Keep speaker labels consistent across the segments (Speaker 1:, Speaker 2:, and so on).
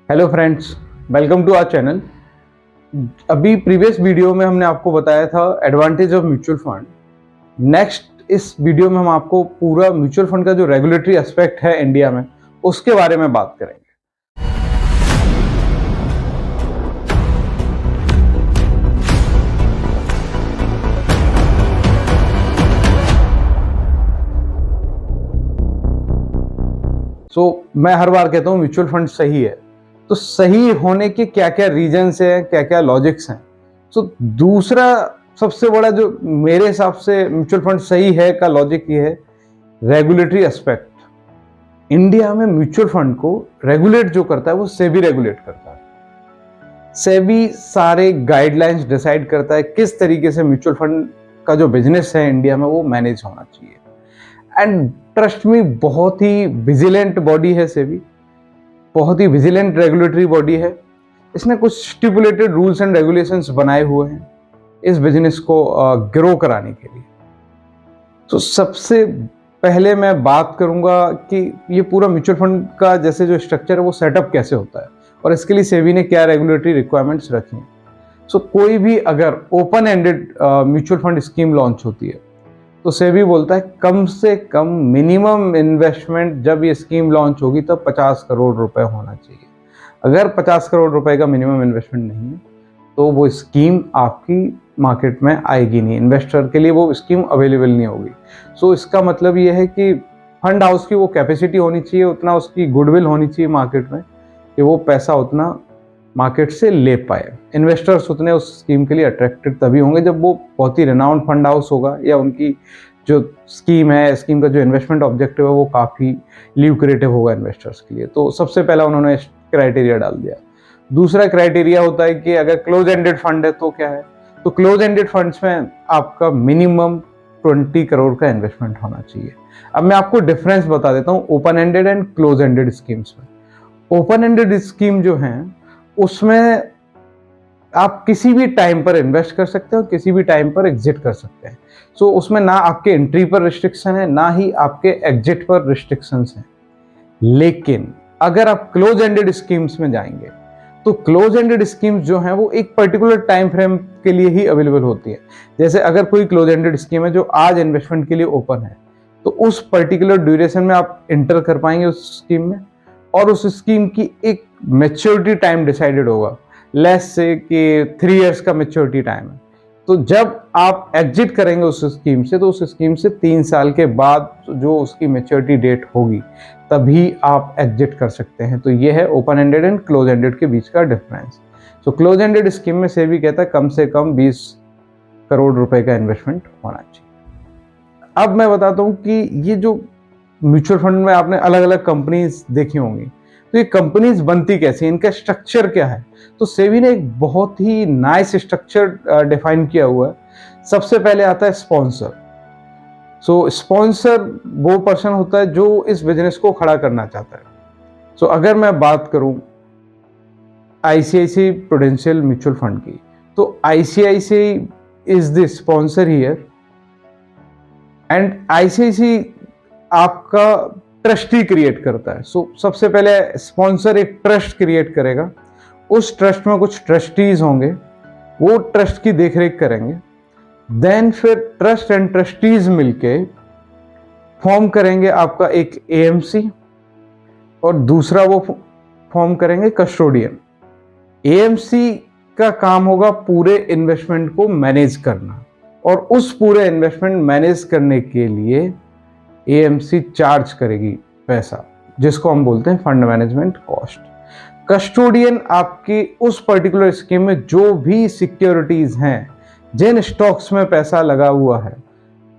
Speaker 1: Hello friends, welcome to our channel. अभी previous video में हमने आपको बताया था advantage of mutual fund. Next इस वीडियो में हम आपको पूरा म्यूचुअल फंड का जो रेगुलेटरी एस्पेक्ट है इंडिया में उसके बारे में बात करेंगे। मैं हर बार कहता हूँ म्यूचुअल फंड सही है, तो सही होने के क्या क्या रीजंस हैं, क्या क्या लॉजिक्स हैं। दूसरा सबसे बड़ा जो मेरे हिसाब से म्यूचुअल फंड सही है का लॉजिक ये है, रेगुलेटरी एस्पेक्ट। इंडिया में म्यूचुअल फंड को रेगुलेट जो करता है वो सेबी रेगुलेट करता है। सेबी सारे गाइडलाइंस डिसाइड करता है किस तरीके से म्यूचुअल फंड का जो बिजनेस है इंडिया में वो मैनेज होना चाहिए। एंड ट्रस्ट में बहुत ही विजिलेंट बॉडी है सेबी, बहुत ही विजिलेंट रेगुलेटरी बॉडी है। इसने कुछ स्टिपुलेटेड रूल्स एंड रेगुलेशंस बनाए हुए हैं इस बिजनेस को ग्रो कराने के लिए। तो सबसे पहले मैं बात करूंगा कि ये पूरा म्यूचुअल फंड का जैसे जो स्ट्रक्चर है वो सेटअप कैसे होता है और इसके लिए सेबी ने क्या रेगुलेटरी रिक्वायरमेंट्स रखी हैं। कोई भी अगर open ended mutual fund scheme launch होती है तो सेबी बोलता है कम से कम मिनिमम इन्वेस्टमेंट जब ये स्कीम लॉन्च होगी तब 50 करोड़ रुपए होना चाहिए। अगर 50 करोड़ रुपए का मिनिमम इन्वेस्टमेंट नहीं है तो वो स्कीम आपकी मार्केट में आएगी नहीं, इन्वेस्टर के लिए वो स्कीम अवेलेबल नहीं होगी। इसका मतलब ये है कि फंड हाउस की वो कैपेसिटी होनी चाहिए, उतना उसकी गुडविल होनी चाहिए मार्केट में कि वो पैसा उतना मार्केट से ले पाए। इन्वेस्टर्स उतने उस स्कीम के लिए अट्रैक्टेड तभी होंगे जब वो बहुत ही रेनाउंड फंड हाउस होगा या उनकी जो स्कीम है, स्कीम का जो इन्वेस्टमेंट ऑब्जेक्टिव है वो काफ़ी ल्यूक्रेटिव होगा इन्वेस्टर्स के लिए। तो सबसे पहला उन्होंने क्राइटेरिया डाल दिया। दूसरा क्राइटेरिया होता है कि अगर क्लोज एंडेड फंड है तो क्या है, तो क्लोज एंडेड फंड्स में आपका मिनिमम 20 करोड़ का इन्वेस्टमेंट होना चाहिए। अब मैं आपको डिफरेंस बता देता हूँ open ended and close ended schemes में। ओपन एंडेड स्कीम जो है उसमें आप किसी भी टाइम पर इन्वेस्ट कर सकते हो, किसी भी टाइम पर एग्जिट कर सकते हैं। उसमें ना आपके एंट्री पर रिस्ट्रिक्शन है, ना ही आपके एग्जिट पर रिस्ट्रिक्शंस हैं। लेकिन अगर आप क्लोज एंडेड स्कीम्स में जाएंगे तो क्लोज एंडेड स्कीम्स जो हैं वो एक पर्टिकुलर टाइम फ्रेम के लिए ही अवेलेबल होती है। जैसे अगर कोई क्लोज एंडेड स्कीम है जो आज इन्वेस्टमेंट के लिए ओपन है तो उस पर्टिकुलर ड्यूरेशन में आप इंटर कर पाएंगे उस स्कीम में, और उस स्कीम की एक मेच्योरिटी टाइम डिसाइडेड होगा, लेस से कि 3 इयर्स का मेच्योरिटी टाइम है। तो जब आप एग्जिट करेंगे उस स्कीम से तो उस स्कीम से 3 साल के बाद जो उसकी मेच्योरिटी डेट होगी तभी आप एग्जिट कर सकते हैं। तो ये है open ended and close ended के बीच का डिफरेंस। क्लोज एंडेड स्कीम में सेबी कहता है कम से कम 20 करोड़ रुपए का इन्वेस्टमेंट होना चाहिए। अब मैं बताता हूँ कि ये जो म्यूचुअल फंड में आपने अलग अलग कंपनीज देखी होंगी, तो ये कंपनीज बनती कैसी, इनका स्ट्रक्चर क्या है। तो सेबी ने एक बहुत ही नाइस स्ट्रक्चर डिफाइन किया हुआ है। सबसे पहले आता है स्पॉन्सर। स्पॉन्सर वो पर्सन होता है जो इस बिजनेस को खड़ा करना चाहता है। अगर मैं बात करूं आईसीआईसीआई प्रूडेंशियल म्यूचुअल फंड की, तो ICICI is the sponsor here and ICICI आपका ट्रस्टी क्रिएट करता है। सबसे पहले स्पॉन्सर एक ट्रस्ट क्रिएट करेगा, उस ट्रस्ट में कुछ ट्रस्टीज होंगे, वो ट्रस्ट की देखरेख करेंगे। देन फिर ट्रस्ट एंड ट्रस्टीज मिलके फॉर्म करेंगे आपका एक एएमसी, और दूसरा वो फॉर्म करेंगे कस्टोडियन। एएमसी का काम होगा पूरे इन्वेस्टमेंट को मैनेज करना, और उस पूरे इन्वेस्टमेंट मैनेज करने के लिए एएमसी चार्ज करेगी पैसा, जिसको हम बोलते हैं फंड मैनेजमेंट कॉस्ट। कस्टोडियन आपकी उस पर्टिकुलर स्कीम में जो भी सिक्योरिटीज हैं, जिन स्टॉक्स में पैसा लगा हुआ है,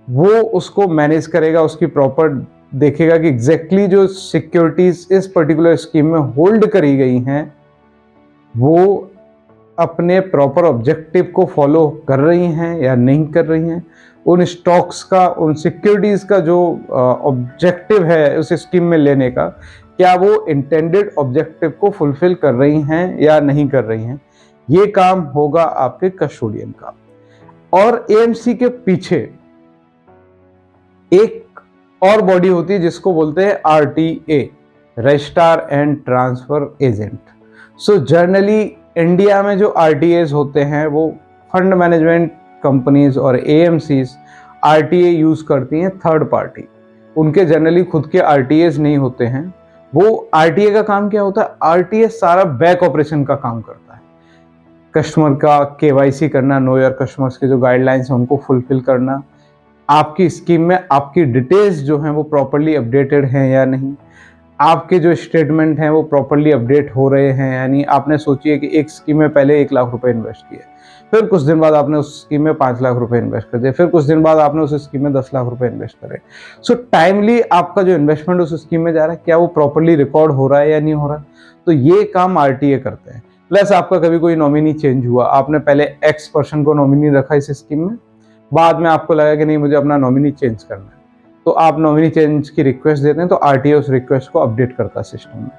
Speaker 1: वो उसको मैनेज करेगा, उसकी प्रॉपर देखेगा कि एग्जैक्टली जो सिक्योरिटीज इस पर्टिकुलर स्कीम में होल्ड करी गई हैं वो अपने प्रॉपर ऑब्जेक्टिव को फॉलो कर रही हैं या नहीं कर रही हैं। उन स्टॉक्स का, उन सिक्योरिटीज का जो ऑब्जेक्टिव है उस स्कीम में लेने का, क्या वो इंटेंडेड ऑब्जेक्टिव को फुलफिल कर रही हैं या नहीं कर रही हैं, ये काम होगा आपके कस्टोडियन का। और एएमसी के पीछे एक और बॉडी होती है जिसको बोलते हैं RTA, registrar and transfer agent. So generally India में जो RTAs होते हैं वो फंड मैनेजमेंट कंपनीज और AMCs RTA यूज करती हैं थर्ड पार्टी। उनके जनरली खुद के RTAs नहीं होते हैं। वो RTA का काम क्या होता है? RTA सारा बैक ऑपरेशन का काम करता है। कस्टमर का KYC करना, नो योर कस्टमर्स के जो गाइडलाइंस हैं उनको फुलफिल करना, आपकी स्कीम में आपकी डिटेल्स जो हैं वो प्रॉपरली अपडेटेड हैं या नहीं, आपके जो स्टेटमेंट हैं वो प्रॉपरली अपडेट हो रहे हैं, यानी आपने सोचिए कि एक स्कीम में पहले 1 लाख रुपए इन्वेस्ट किए, फिर कुछ दिन बाद आपने उस स्कीम में 5 लाख रुपए इन्वेस्ट कर दिए, फिर कुछ दिन बाद आपने उस स्कीम में 10 लाख रुपए इन्वेस्ट करे। सो टाइमली आपका जो इन्वेस्टमेंट उस स्कीम में जा रहा है, क्या वो प्रॉपरली रिकॉर्ड हो रहा है या नहीं हो रहा? तो ये काम RTA करते हैं। प्लस आपका कभी कोई नॉमिनी चेंज हुआ, आपने पहले X पर्सन को नॉमिनी रखा इस स्कीम में, बाद में आपको लगा कि नहीं मुझे अपना नॉमिनी चेंज करना है, तो आप नॉमिनी चेंज की रिक्वेस्ट देते हैं, तो RTA उस रिक्वेस्ट को अपडेट करता है सिस्टम में।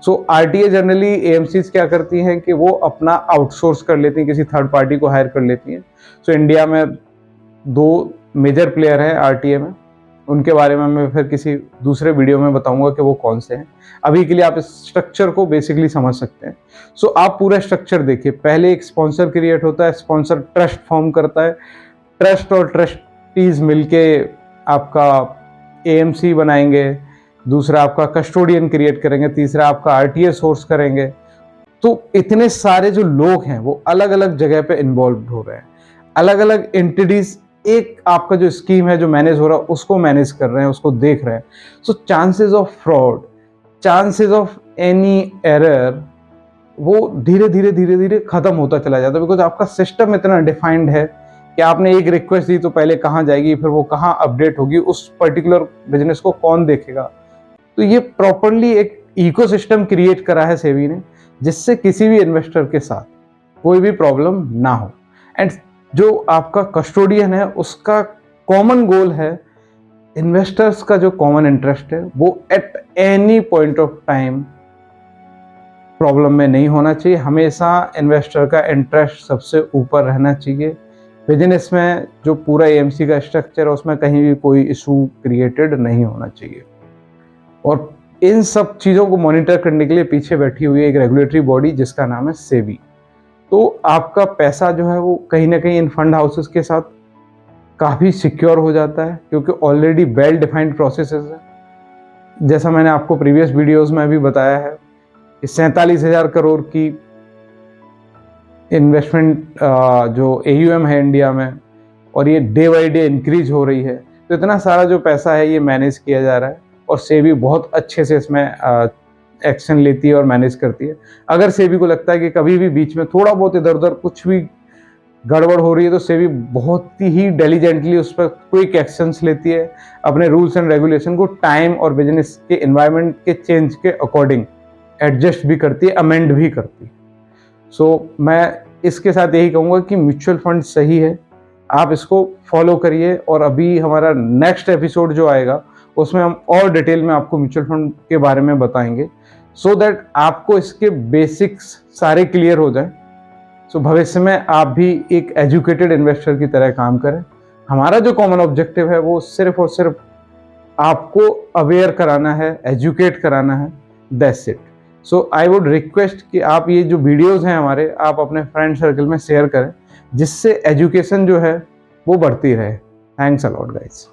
Speaker 1: सो RTA जनरली AMCs क्या करती हैं कि वो अपना आउटसोर्स कर लेती हैं, किसी थर्ड पार्टी को हायर कर लेती हैं। सो इंडिया में 2 मेजर प्लेयर हैं RTA में, उनके बारे में मैं फिर किसी दूसरे वीडियो में बताऊंगा कि वो कौन से हैं। अभी के लिए आप इस स्ट्रक्चर को बेसिकली समझ सकते हैं। सो आप पूरा स्ट्रक्चर देखिए। पहले एक स्पॉन्सर क्रिएट होता है, स्पॉन्सर ट्रस्ट फॉर्म करता है, ट्रस्ट और ट्रस्टीज मिलके आपका AMC बनाएंगे, दूसरा आपका कस्टोडियन क्रिएट करेंगे, तीसरा आपका RTA सोर्स करेंगे। तो इतने सारे जो लोग हैं वो अलग अलग जगह पे इन्वॉल्व हो रहे हैं, अलग अलग एंटिटीज एक आपका जो स्कीम है जो मैनेज हो रहा है उसको मैनेज कर रहे हैं, उसको देख रहे हैं। So chances of fraud, chances of any error वो धीरे धीरे खत्म होता चला जाता है, बिकॉज आपका सिस्टम इतना डिफाइंड है कि आपने एक रिक्वेस्ट दी तो पहले कहाँ जाएगी, फिर वो कहाँ अपडेट होगी, उस पर्टिकुलर बिजनेस को कौन देखेगा। तो ये प्रॉपरली एक इकोसिस्टम क्रिएट करा है सेबी ने, जिससे किसी भी इन्वेस्टर के साथ कोई भी प्रॉब्लम ना हो। एंड जो आपका कस्टोडियन है उसका कॉमन गोल है, इन्वेस्टर्स का जो कॉमन इंटरेस्ट है वो at any point of time problem में नहीं होना चाहिए। हमेशा इन्वेस्टर का इंटरेस्ट सबसे ऊपर रहना चाहिए। बिजनेस में जो पूरा AMC का स्ट्रक्चर है उसमें कहीं भी कोई इशू क्रिएटेड नहीं होना चाहिए। और इन सब चीज़ों को मॉनिटर करने के लिए पीछे बैठी हुई है एक रेगुलेटरी बॉडी जिसका नाम है सेबी। तो आपका पैसा जो है वो कहीं ना कहीं इन फंड हाउसेस के साथ काफ़ी सिक्योर हो जाता है, क्योंकि ऑलरेडी वेल डिफाइंड प्रोसेसेस है। जैसा मैंने आपको प्रीवियस वीडियोस में भी बताया है कि 47,000 करोड़ की इन्वेस्टमेंट जो AUM है इंडिया में, और ये डे बाई डे इंक्रीज हो रही है। तो इतना सारा जो पैसा है ये मैनेज किया जा रहा है, और सेबी बहुत अच्छे से इसमें एक्शन लेती है और मैनेज करती है। अगर सेबी को लगता है कि कभी भी बीच में थोड़ा बहुत इधर उधर कुछ भी गड़बड़ हो रही है, तो सेबी बहुत ही डिलीजेंटली उस पर क्विक एक्शंस लेती है, अपने रूल्स एंड रेगुलेशन को टाइम और बिजनेस के एनवायरनमेंट के चेंज के अकॉर्डिंग एडजस्ट भी करती है, अमेंड भी करती है। सो मैं इसके साथ यही कहूँगा कि म्यूचुअल फंड सही है, आप इसको फॉलो करिए। और अभी हमारा नेक्स्ट एपिसोड जो आएगा उसमें हम और डिटेल में आपको म्यूचुअल फंड के बारे में बताएंगे, सो दैट आपको इसके बेसिक्स सारे क्लियर हो जाए। सो भविष्य में आप भी एक एजुकेटेड इन्वेस्टर की तरह काम करें। हमारा जो कॉमन ऑब्जेक्टिव है वो सिर्फ और सिर्फ आपको अवेयर कराना है, एजुकेट कराना है, that's it. So I would request कि आप ये जो वीडियोस हैं हमारे, आप अपने फ्रेंड सर्कल में शेयर करें, जिससे एजुकेशन जो है वो बढ़ती रहे। Thanks a lot guys.